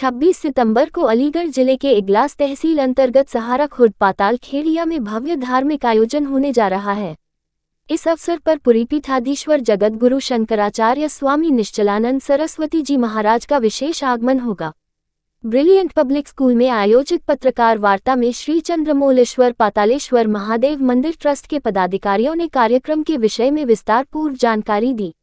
26 सितंबर को अलीगढ़ जिले के इगलास तहसील अंतर्गत सहारा खुर्द पाताल खेड़िया में भव्य धार्मिक आयोजन होने जा रहा है। इस अवसर पर पुरी पीठाधीश्वर जगतगुरु शंकराचार्य स्वामी निश्चलानंद सरस्वती जी महाराज का विशेष आगमन होगा। ब्रिलियंट पब्लिक स्कूल में आयोजित पत्रकार वार्ता में श्री चंद्रमौलेश्वर पातालेश्वर महादेव मंदिर ट्रस्ट के पदाधिकारियों ने कार्यक्रम के विषय में विस्तारपूर्व जानकारी दी।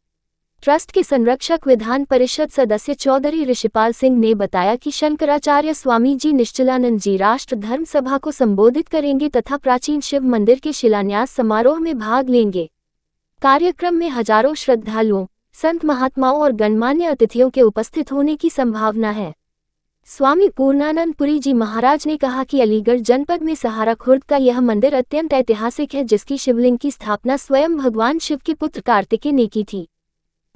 ट्रस्ट के संरक्षक विधान परिषद सदस्य चौधरी ऋषिपाल सिंह ने बताया कि शंकराचार्य स्वामी जी निश्चलानंद जी राष्ट्र धर्म सभा को संबोधित करेंगे तथा प्राचीन शिव मंदिर के शिलान्यास समारोह में भाग लेंगे। कार्यक्रम में हजारों श्रद्धालुओं, संत महात्माओं और गणमान्य अतिथियों के उपस्थित होने की संभावना है। स्वामी पूर्णानंद पुरी जी महाराज ने कहा कि अलीगढ़ जनपद में सहारा खुर्द का यह मंदिर अत्यंत ऐतिहासिक है, जिसकी शिवलिंग की स्थापना स्वयं भगवान शिव के पुत्र कार्तिकेय ने की थी।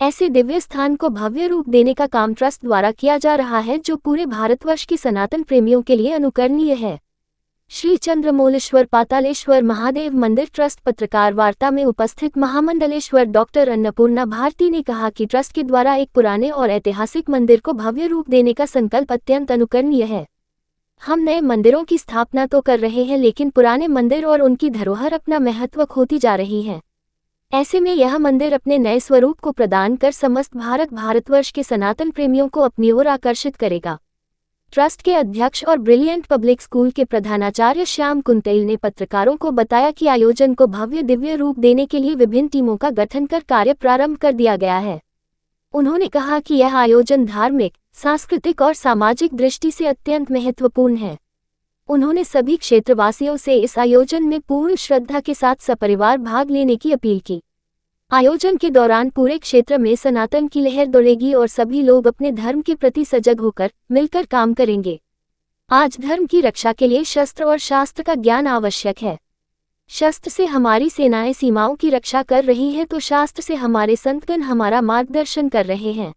ऐसे दिव्य स्थान को भव्य रूप देने का काम ट्रस्ट द्वारा किया जा रहा है, जो पूरे भारतवर्ष के सनातन प्रेमियों के लिए अनुकरणीय है। श्री चंद्रमौलेश्वर पातालेश्वर महादेव मंदिर ट्रस्ट पत्रकार वार्ता में उपस्थित महामंडलेश्वर डॉक्टर अन्नपूर्णा भारती ने कहा कि ट्रस्ट के द्वारा एक पुराने और ऐतिहासिक मंदिर को भव्य रूप देने का संकल्प अत्यंत अनुकरणीय है। हम नए मंदिरों की स्थापना तो कर रहे हैं, लेकिन पुराने मंदिर और उनकी धरोहर अपना महत्व खोती जा रही है। ऐसे में यह मंदिर अपने नए स्वरूप को प्रदान कर समस्त भारतवर्ष के सनातन प्रेमियों को अपनी ओर आकर्षित करेगा। ट्रस्ट के अध्यक्ष और ब्रिलियंट पब्लिक स्कूल के प्रधानाचार्य श्याम कुंतेल ने पत्रकारों को बताया कि आयोजन को भव्य दिव्य रूप देने के लिए विभिन्न टीमों का गठन कर कार्य प्रारंभ कर दिया गया है। उन्होंने कहा कि यह आयोजन धार्मिक, सांस्कृतिक और सामाजिक दृष्टि से अत्यंत महत्वपूर्ण है। उन्होंने सभी क्षेत्रवासियों से इस आयोजन में पूर्ण श्रद्धा के साथ सपरिवार भाग लेने की अपील की। आयोजन के दौरान पूरे क्षेत्र में सनातन की लहर दौड़ेगी और सभी लोग अपने धर्म के प्रति सजग होकर मिलकर काम करेंगे। आज धर्म की रक्षा के लिए शस्त्र और शास्त्र का ज्ञान आवश्यक है। शस्त्र से हमारी सेनाएं सीमाओं की रक्षा कर रही हैं, तो शास्त्र से हमारे संतगण हमारा मार्गदर्शन कर रहे हैं।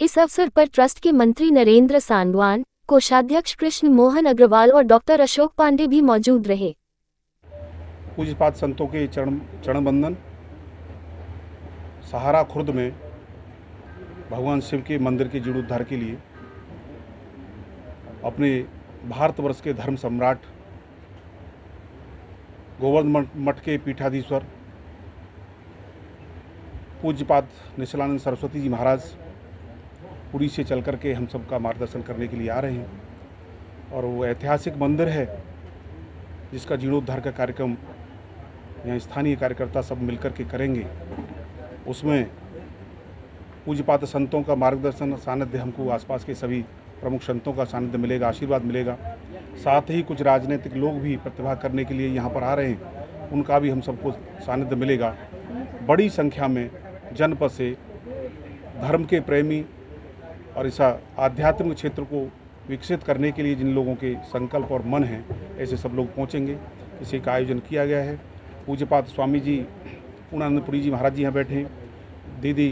इस अवसर पर ट्रस्ट के मंत्री नरेंद्र सांगवान, कोषाध्यक्ष कृष्ण मोहन अग्रवाल और डॉक्टर अशोक पांडे भी मौजूद रहे। पूज्यपाद संतों के चरण बंदन सहारा खुर्द में भगवान शिव के मंदिर के जीर्णोद्धार के लिए अपने भारतवर्ष के धर्म सम्राट गोवर्धन मठ के पीठाधीश्वर पूज्यपाद निश्चलानंद सरस्वती जी महाराज पुरी से चल कर के हम सब का मार्गदर्शन करने के लिए आ रहे हैं। और वो ऐतिहासिक मंदिर है जिसका जीर्णोद्धार का कार्यक्रम यहाँ स्थानीय कार्यकर्ता सब मिलकर के करेंगे। उसमें पूज्यपाद संतों का मार्गदर्शन सानिध्य, हमको आसपास के सभी प्रमुख संतों का सानिध्य मिलेगा, आशीर्वाद मिलेगा। साथ ही कुछ राजनीतिक लोग भी प्रतिभा करने के लिए यहाँ पर आ रहे हैं, उनका भी हम सबको सानिध्य मिलेगा। बड़ी संख्या में जनपद से धर्म के प्रेमी और इस आध्यात्मिक क्षेत्र को विकसित करने के लिए जिन लोगों के संकल्प और मन हैं, ऐसे सब लोग पहुँचेंगे। इसी का आयोजन किया गया है। पूज्यपाद स्वामी जी पूर्णानंदपुरी जी महाराज जी यहाँ बैठे हैं, दीदी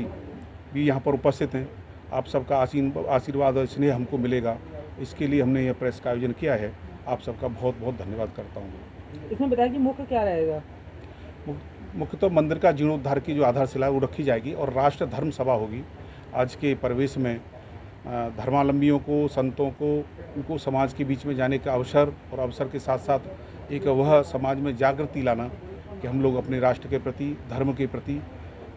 भी यहाँ पर उपस्थित हैं। आप सबका आशीर्वाद और स्नेह हमको मिलेगा, इसके लिए हमने यह प्रेस का आयोजन किया है। आप सबका बहुत बहुत धन्यवाद करता हूँ। इसमें बताया कि मुख्य क्या रहेगा? मुख्य तो मंदिर का जीर्णोद्धार की जो आधारशिला है वो रखी जाएगी और राष्ट्र धर्म सभा होगी। आज के परिवेश में धर्मावलंबियों को, संतों को, उनको समाज के बीच में जाने का अवसर और अवसर के साथ साथ एक वह समाज में जागृति लाना कि हम लोग अपने राष्ट्र के प्रति, धर्म के प्रति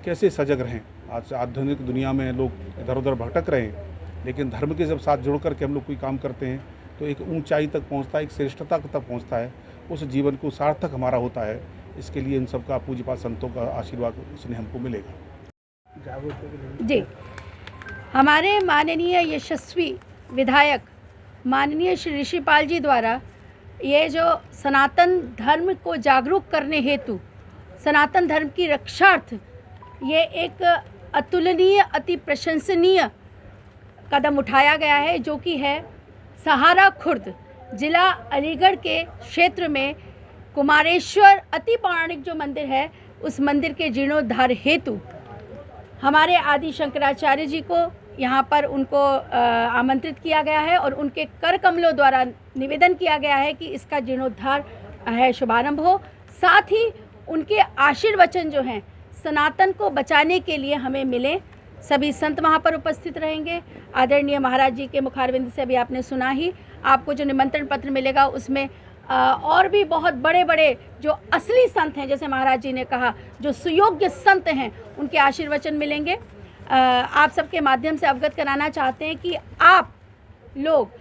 कैसे सजग रहें। आज आधुनिक दुनिया में लोग इधर उधर भटक रहे हैं, लेकिन धर्म के जब साथ जुड़ करके हम लोग कोई काम करते हैं तो एक ऊंचाई तक पहुंचता है, एक श्रेष्ठता तक पहुंचता है, उस जीवन को सार्थक हमारा होता है। इसके लिए इन सबका पूज्यपाद संतों का आशीर्वाद इसने हमको मिलेगा। जी, हमारे माननीय यशस्वी विधायक माननीय श्री ऋषिपाल जी द्वारा ये जो सनातन धर्म को जागरूक करने हेतु, सनातन धर्म की रक्षार्थ ये एक अतुलनीय, अति प्रशंसनीय कदम उठाया गया है, जो कि है सहारा खुर्द जिला अलीगढ़ के क्षेत्र में कुमारेश्वर अति पौराणिक जो मंदिर है, उस मंदिर के जीर्णोद्धार हेतु हमारे आदि शंकराचार्य जी को यहाँ पर उनको आमंत्रित किया गया है और उनके कर कमलों द्वारा निवेदन किया गया है कि इसका जीर्णोद्धार है शुभारंभ हो। साथ ही उनके आशीर्वचन जो हैं सनातन को बचाने के लिए हमें मिले, सभी संत वहाँ पर उपस्थित रहेंगे। आदरणीय महाराज जी के मुखारविंद से अभी आपने सुना ही, आपको जो निमंत्रण पत्र मिलेगा उसमें और भी बहुत बड़े बड़े जो असली संत हैं, जैसे महाराज जी ने कहा, जो सुयोग्य संत हैं, उनके आशीर्वचन मिलेंगे। आप सबके माध्यम से अवगत कराना चाहते हैं कि आप लोग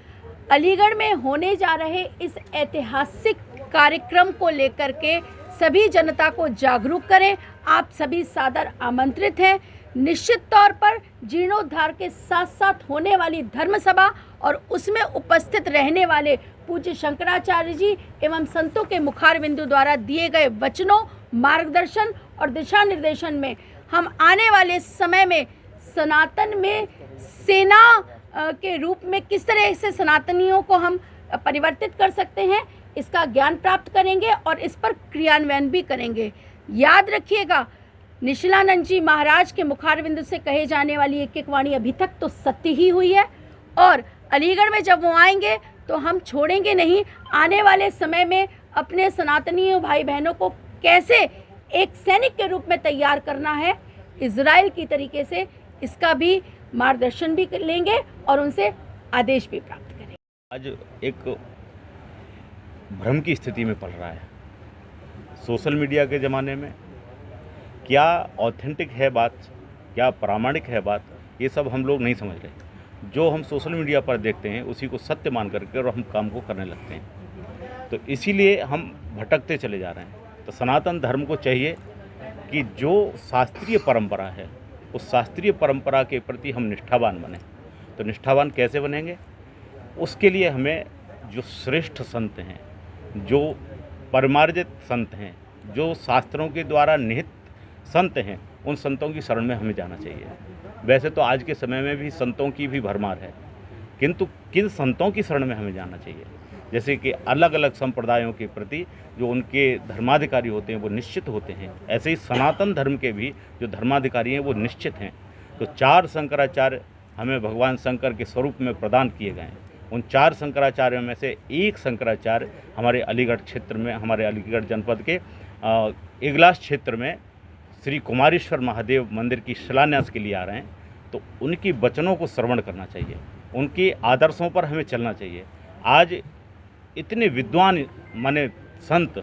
अलीगढ़ में होने जा रहे इस ऐतिहासिक कार्यक्रम को लेकर के सभी जनता को जागरूक करें। आप सभी सादर आमंत्रित हैं। निश्चित तौर पर जीर्णोद्धार के साथ साथ होने वाली धर्म सभा और उसमें उपस्थित रहने वाले पूज्य शंकराचार्य जी एवं संतों के मुखारविंदु द्वारा दिए गए वचनों, मार्गदर्शन और दिशा निर्देशन में हम आने वाले समय में सनातन में सेना के रूप में किस तरह से सनातनियों को हम परिवर्तित कर सकते हैं, इसका ज्ञान प्राप्त करेंगे और इस पर क्रियान्वयन भी करेंगे। याद रखिएगा, निशिलानंद जी महाराज के मुखारविंद से कहे जाने वाली एक एक वाणी अभी तक तो सत्य ही हुई है, और अलीगढ़ में जब वो आएंगे तो हम छोड़ेंगे नहीं। आने वाले समय में अपने सनातनी भाई बहनों को कैसे एक सैनिक के रूप में तैयार करना है, इजराइल की तरीके से, इसका भी मार्गदर्शन भी लेंगे और उनसे आदेश भी प्राप्त करेंगे। आज एक भ्रम की स्थिति में पड़ रहा है सोशल मीडिया के ज़माने में। क्या ऑथेंटिक है बात, क्या प्रामाणिक है बात, ये सब हम लोग नहीं समझ रहे। जो हम सोशल मीडिया पर देखते हैं उसी को सत्य मान करके और हम काम को करने लगते हैं, तो इसीलिए हम भटकते चले जा रहे हैं। तो सनातन धर्म को चाहिए कि जो शास्त्रीय परंपरा है उस शास्त्रीय परंपरा के प्रति हम निष्ठावान बने। तो निष्ठावान कैसे बनेंगे? उसके लिए हमें जो श्रेष्ठ संत हैं, जो परिमार्जित संत हैं, जो शास्त्रों के द्वारा निहित संत हैं, उन संतों की शरण में हमें जाना चाहिए। वैसे तो आज के समय में भी संतों की भी भरमार है, किंतु किन संतों की शरण में हमें जाना चाहिए? जैसे कि अलग अलग संप्रदायों के प्रति जो उनके धर्माधिकारी होते हैं वो निश्चित होते हैं, ऐसे ही सनातन धर्म के भी जो धर्माधिकारी हैं वो निश्चित हैं। तो 4 शंकराचार्य हमें भगवान शंकर के स्वरूप में प्रदान किए गए हैं। उन 4 शंकराचार्यों में से एक शंकराचार्य हमारे अलीगढ़ क्षेत्र में, हमारे अलीगढ़ जनपद के इगलास क्षेत्र में श्री कुमारेश्वर महादेव मंदिर की शिलान्यास के लिए आ रहे हैं। तो उनकी वचनों को श्रवण करना चाहिए, उनके आदर्शों पर हमें चलना चाहिए। आज इतने विद्वान माने संत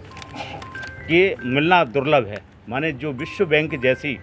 के मिलना दुर्लभ है। माने जो विश्व बैंक जैसी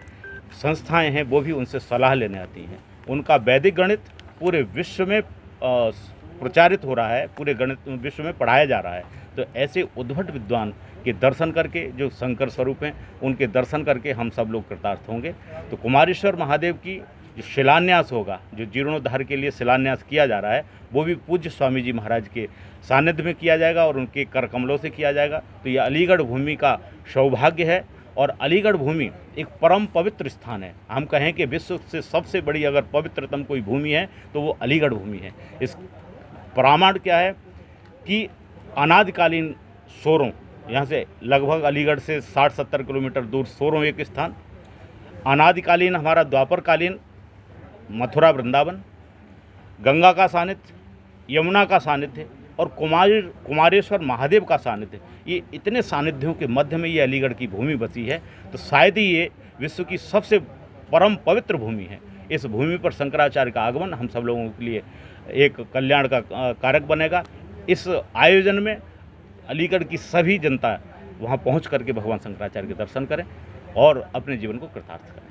संस्थाएं हैं वो भी उनसे सलाह लेने आती हैं। उनका वैदिक गणित पूरे विश्व में प्रचारित हो रहा है, पूरे गणित विश्व में पढ़ाया जा रहा है। तो ऐसे उद्भट विद्वान के दर्शन करके, जो शंकर स्वरूप हैं, उनके दर्शन करके हम सब लोग कृतार्थ होंगे। तो कुमारेश्वर महादेव की जो शिलान्यास होगा, जो जीर्णोद्धार के लिए शिलान्यास किया जा रहा है, वो भी पूज्य स्वामी जी महाराज के सानिध्य में किया जाएगा और उनके कर कमलों से किया जाएगा। तो ये अलीगढ़ भूमि का सौभाग्य है और अलीगढ़ भूमि एक परम पवित्र स्थान है। हम कहें कि विश्व से सबसे बड़ी अगर पवित्रतम कोई भूमि है तो वो अलीगढ़ भूमि है। इस प्रमाण क्या है कि अनादिकालीन सोरों, यहाँ से लगभग अलीगढ़ से 60-70 किलोमीटर दूर सोरों एक स्थान, अनादिकालीन हमारा द्वापरकालीन मथुरा वृंदावन, गंगा का सानिध्य, यमुना का सानिध्य और कुमारेश्वर महादेव का सानिध्य, ये इतने सानिध्यों के मध्य में ये अलीगढ़ की भूमि बसी है। तो शायद ही ये विश्व की सबसे परम पवित्र भूमि है। इस भूमि पर शंकराचार्य का आगमन हम सब लोगों के लिए एक कल्याण का कारक बनेगा। इस आयोजन में अलीगढ़ की सभी जनता वहाँ पहुँच करके भगवान शंकराचार्य के दर्शन करें और अपने जीवन को कृतार्थ करें।